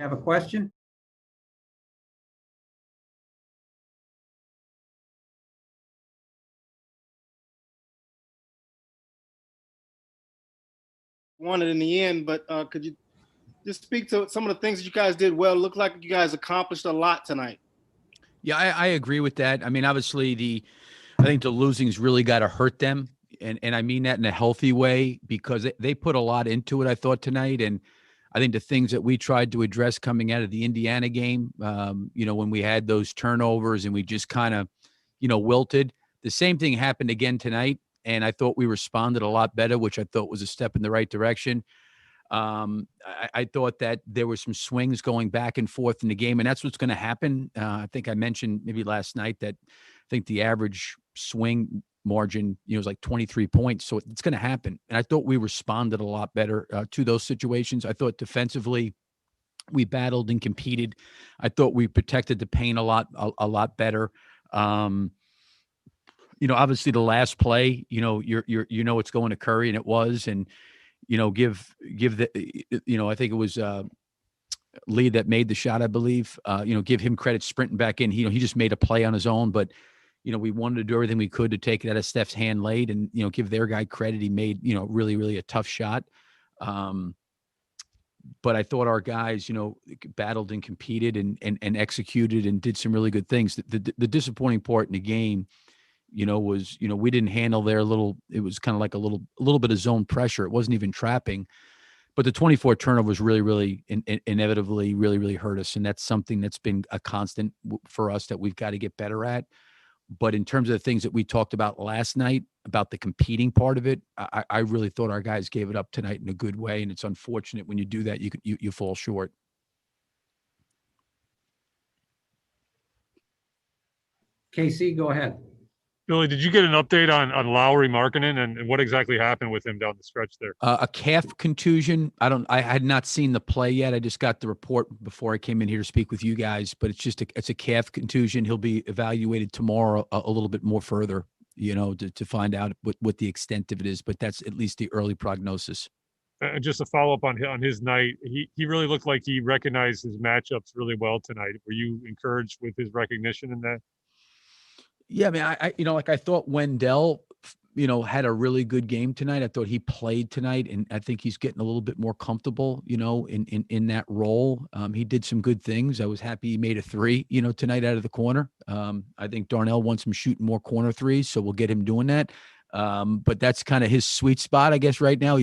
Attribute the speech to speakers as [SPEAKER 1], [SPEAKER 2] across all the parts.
[SPEAKER 1] Have a question?
[SPEAKER 2] Won it in the end, but could you just speak to some of the things that you guys did well? It looked like you guys accomplished a lot tonight.
[SPEAKER 3] Yeah, I agree with that. I mean, obviously, I think the losing's really got to hurt them, and I mean that in a healthy way because they put a lot into it, I thought, tonight. And I think the things that we tried to address coming out of the Indiana game, when we had those turnovers and we just kind of, wilted, the same thing happened again tonight. And I thought we responded a lot better, which I thought was a step in the right direction. I thought that there were some swings going back and forth in the game, and that's what's going to happen. I think I mentioned maybe last night that I think the average swing margin, is like 23 points. So it's going to happen. And I thought we responded a lot better to those situations. I thought defensively we battled and competed. I thought we protected the paint a lot better. Obviously the last play, it's going to Curry, and it was, and, give the, I think it was Lee that made the shot, I believe, give him credit sprinting back in. He just made a play on his own, but, we wanted to do everything we could to take it out of Steph's hand late and, give their guy credit. He made, really, really a tough shot. But I thought our guys, battled and competed and executed and did some really good things. The disappointing part in the game, was, we didn't handle their it was kind of like a little bit of zone pressure. It wasn't even trapping, but the 24 turnovers really, really inevitably really, really hurt us. And that's something that's been a constant for us that we've got to get better at. But in terms of the things that we talked about last night, about the competing part of it, I really thought our guys gave it up tonight in a good way. And it's unfortunate when you do that, you fall short.
[SPEAKER 1] KC, go ahead.
[SPEAKER 4] Billy, did you get an update on Lauri Markkanen and what exactly happened with him down the stretch there?
[SPEAKER 3] A calf contusion. I had not seen the play yet. I just got the report before I came in here to speak with you guys, but it's a calf contusion. He'll be evaluated tomorrow a little bit more further, to find out what the extent of it is, but that's at least the early prognosis.
[SPEAKER 4] Just a follow up on his night. He really looked like he recognized his matchups really well tonight. Were you encouraged with his recognition in that?
[SPEAKER 3] Yeah, I mean, I thought Wendell, had a really good game tonight. I thought he played tonight, and I think he's getting a little bit more comfortable, in that role. He did some good things. I was happy he made a three, tonight out of the corner. I think Darnell wants him shooting more corner threes, so we'll get him doing that. But that's kind of his sweet spot, I guess, right now.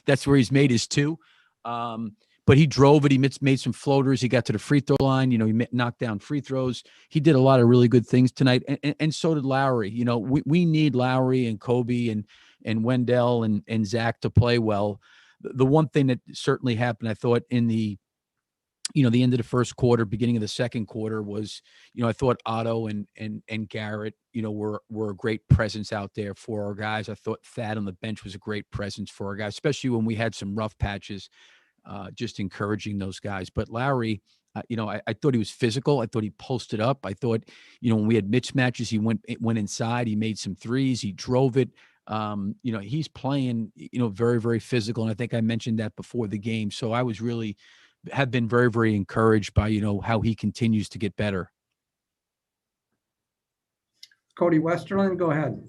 [SPEAKER 3] That's where he's made his two. But he drove it. He made some floaters. He got to the free throw line. He knocked down free throws. He did a lot of really good things tonight, and so did Lowry. We need Lowry and Kobe and Wendell and Zach to play well. The one thing that certainly happened, I thought, in the end of the first quarter, beginning of the second quarter was, I thought Otto and Garrett, were a great presence out there for our guys. I thought Thad on the bench was a great presence for our guys, especially when we had some rough patches. Just encouraging those guys. But Lowry, I thought he was physical. I thought he posted up. I thought, when we had mismatches, he went inside. He made some threes. He drove it. He's playing, very, very physical. And I think I mentioned that before the game. So I have been very, very encouraged by, how he continues to get better.
[SPEAKER 1] Cody Westerland, go ahead.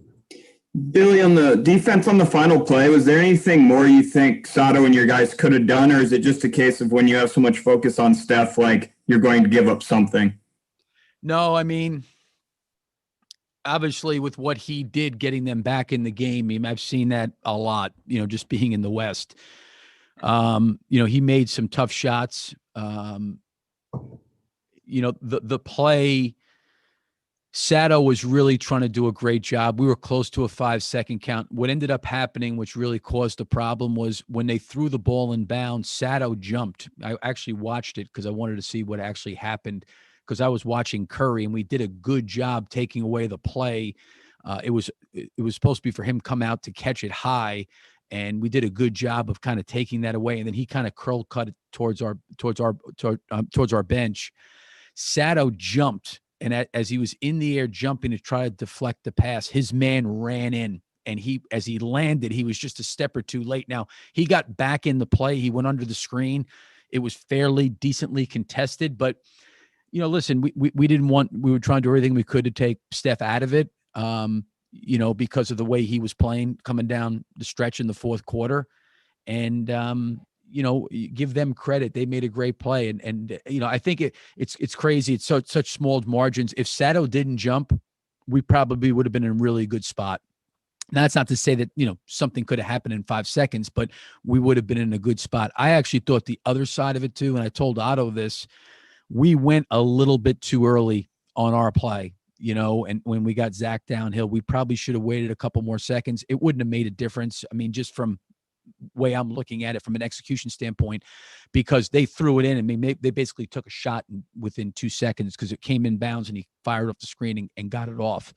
[SPEAKER 5] Billy, on the defense on the final play, was there anything more you think Sato and your guys could have done, or is it just a case of when you have so much focus on Steph, like you're going to give up something?
[SPEAKER 3] No, I mean, obviously with what he did getting them back in the game, I've seen that a lot, just being in the West. He made some tough shots. The play, Sato was really trying to do a great job. We were close to a 5-second count. What ended up happening, which really caused the problem, was when they threw the ball in bounds, Sato jumped. I actually watched it because I wanted to see what actually happened, because I was watching Curry, and we did a good job taking away the play. It was supposed to be for him to come out to catch it high, and we did a good job of kind of taking that away. And then he kind of curl cut it towards our bench. Sato jumped. And as he was in the air jumping to try to deflect the pass, his man ran in. And as he landed, he was just a step or two late. Now, he got back in the play. He went under the screen. It was fairly decently contested, but listen, we didn't want, we were trying to do everything we could to take Steph out of it, because of the way he was playing coming down the stretch in the fourth quarter. And, give them credit. They made a great play. And I think it's crazy. It's such small margins. If Sato didn't jump, we probably would have been in a really good spot. Now, that's not to say that, something could have happened in 5 seconds, but we would have been in a good spot. I actually thought the other side of it too, and I told Otto this, we went a little bit too early on our play, and when we got Zach downhill, we probably should have waited a couple more seconds. It wouldn't have made a difference. I mean, just from way I'm looking at it from an execution standpoint, because they threw it in. I mean, they basically took a shot within 2 seconds because it came in bounds and he fired off the screen and got it off.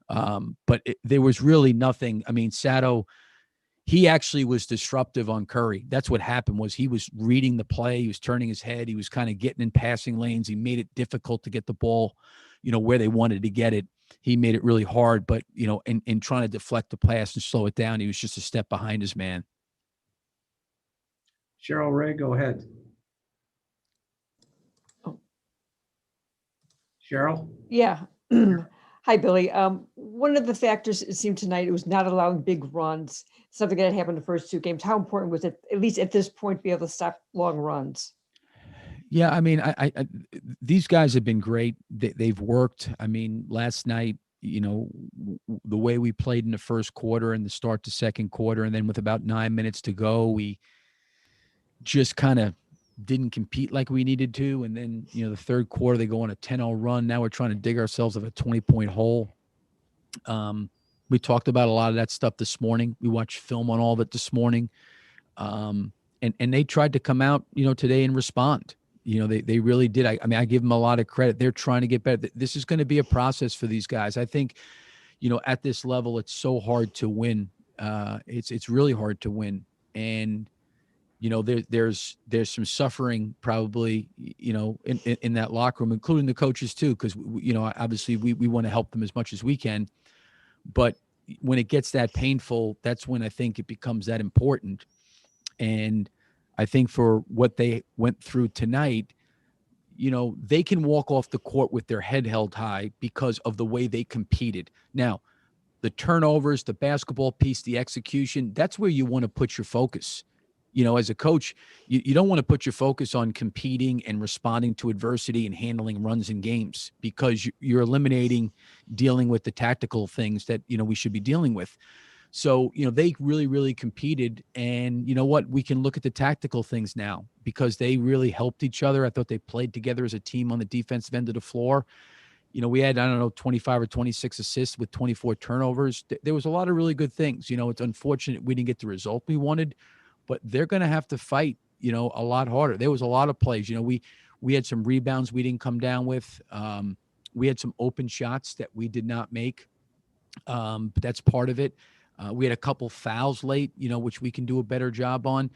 [SPEAKER 3] But there was really nothing. I mean, Sato, he actually was disruptive on Curry. That's what happened. Was he was reading the play. He was turning his head. He was kind of getting in passing lanes. He made it difficult to get the ball, where they wanted to get it. He made it really hard, but in trying to deflect the pass and slow it down, he was just a step behind his man.
[SPEAKER 1] Cheryl Ray, go ahead.
[SPEAKER 6] Oh.
[SPEAKER 1] Cheryl?
[SPEAKER 6] Yeah. Hi, Billy. One of the factors it seemed tonight, it was not allowing big runs, something that happened the first 2 games. How important was it, at least at this point, to be able to stop long runs?
[SPEAKER 3] Yeah, I mean, I these guys have been great. They've worked. I mean, last night, the way we played in the first quarter and the start to second quarter, and then with about 9 minutes to go, we just kind of didn't compete like we needed to. And then, the third quarter, they go on a 10-0 run. Now we're trying to dig ourselves out of a 20-point hole. We talked about a lot of that stuff this morning. We watched film on all of it this morning. And they tried to come out, today and respond. They really did. I mean, I give them a lot of credit. They're trying to get better. This is going to be a process for these guys. I think, at this level, it's so hard to win. It's really hard to win. And, there's some suffering probably, in that locker room, including the coaches too, because, obviously we want to help them as much as we can. But when it gets that painful, that's when I think it becomes that important. And I think for what they went through tonight, they can walk off the court with their head held high because of the way they competed. Now, the turnovers, the basketball piece, the execution, that's where you want to put your focus. As a coach, you don't want to put your focus on competing and responding to adversity and handling runs in games, because you're eliminating dealing with the tactical things that, we should be dealing with. So, they really, really competed. And you know what? We can look at the tactical things now because they really helped each other. I thought they played together as a team on the defensive end of the floor. We had, 25 or 26 assists with 24 turnovers. There was a lot of really good things. It's unfortunate we didn't get the result we wanted, but they're going to have to fight, a lot harder. There was a lot of plays. We had some rebounds we didn't come down with. We had some open shots that we did not make. But that's part of it. We had a couple fouls late, which we can do a better job on.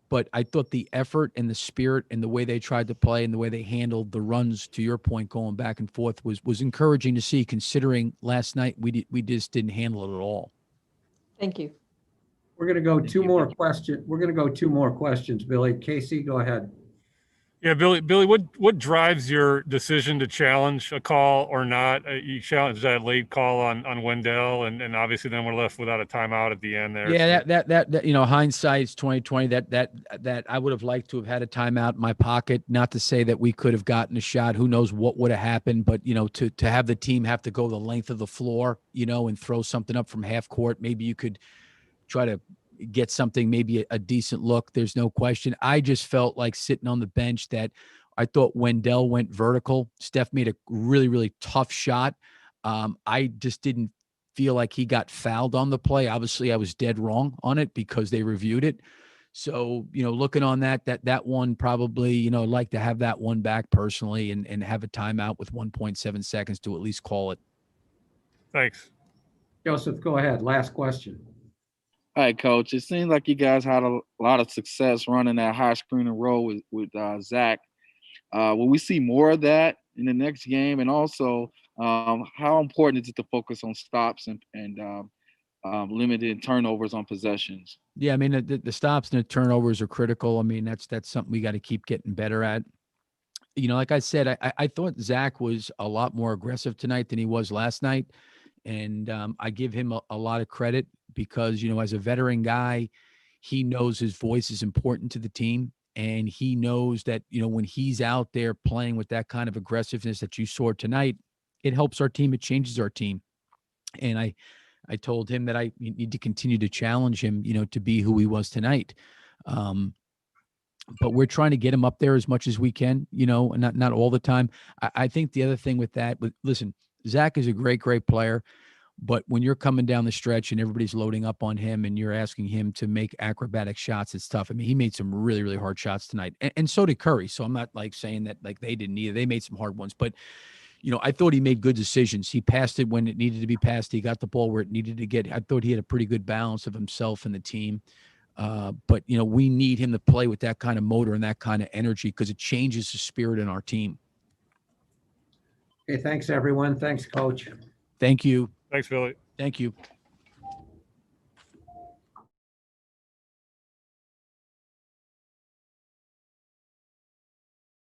[SPEAKER 3] But I thought the effort and the spirit and the way they tried to play and the way they handled the runs, to your point, going back and forth was encouraging to see, considering last night we just didn't handle it at all.
[SPEAKER 6] Thank you.
[SPEAKER 1] We're going to go 2 more questions. We're going to go 2 more questions, Billy. Casey, go ahead.
[SPEAKER 4] Yeah, Billy, what drives your decision to challenge a call or not? You challenged that late call on Wendell, and obviously then we're left without a timeout at the end there.
[SPEAKER 3] Yeah, that hindsight's 2020. That I would have liked to have had a timeout in my pocket. Not to say that we could have gotten a shot. Who knows what would have happened? But to have the team have to go the length of the floor, and throw something up from half court, maybe you could try to get something, maybe a decent look. There's no question. I just felt like sitting on the bench that I thought Wendell went vertical. Steph made a really, really tough shot. I just didn't feel like he got fouled on the play. Obviously, I was dead wrong on it because they reviewed it. So, looking on that one, probably, I'd like to have that one back personally and have a timeout with 1.7 seconds to at least call it.
[SPEAKER 4] Thanks.
[SPEAKER 1] Joseph, go ahead. Last question.
[SPEAKER 7] All right, Coach. It seems like you guys had a lot of success running that high screen and roll with Zach. Will we see more of that in the next game? And also, how important is it to focus on stops and limited turnovers on possessions.
[SPEAKER 3] Yeah, I mean the stops and the turnovers are critical. I mean that's something we got to keep getting better at. You know, like I said, I thought Zach was a lot more aggressive tonight than he was last night, and I give him a lot of credit because as a veteran guy, he knows his voice is important to the team, and he knows that when he's out there playing with that kind of aggressiveness that you saw tonight, it helps our team, it changes our team, and I told him that I need to continue to challenge him, to be who he was tonight. But we're trying to get him up there as much as we can, and not all the time. I think the other thing with that, listen, Zach is a great player, but when you're coming down the stretch and everybody's loading up on him and you're asking him to make acrobatic shots, it's tough. I mean, he made some really, really hard shots tonight, and so did Curry. So I'm not saying that they didn't either. They made some hard ones, but I thought he made good decisions. He passed it when it needed to be passed. He got the ball where it needed to get. I thought he had a pretty good balance of himself and the team. But we need him to play with that kind of motor and that kind of energy because it changes the spirit in our team.
[SPEAKER 1] Okay, thanks, everyone. Thanks, Coach.
[SPEAKER 3] Thank you.
[SPEAKER 4] Thanks, Billy.
[SPEAKER 3] Thank you.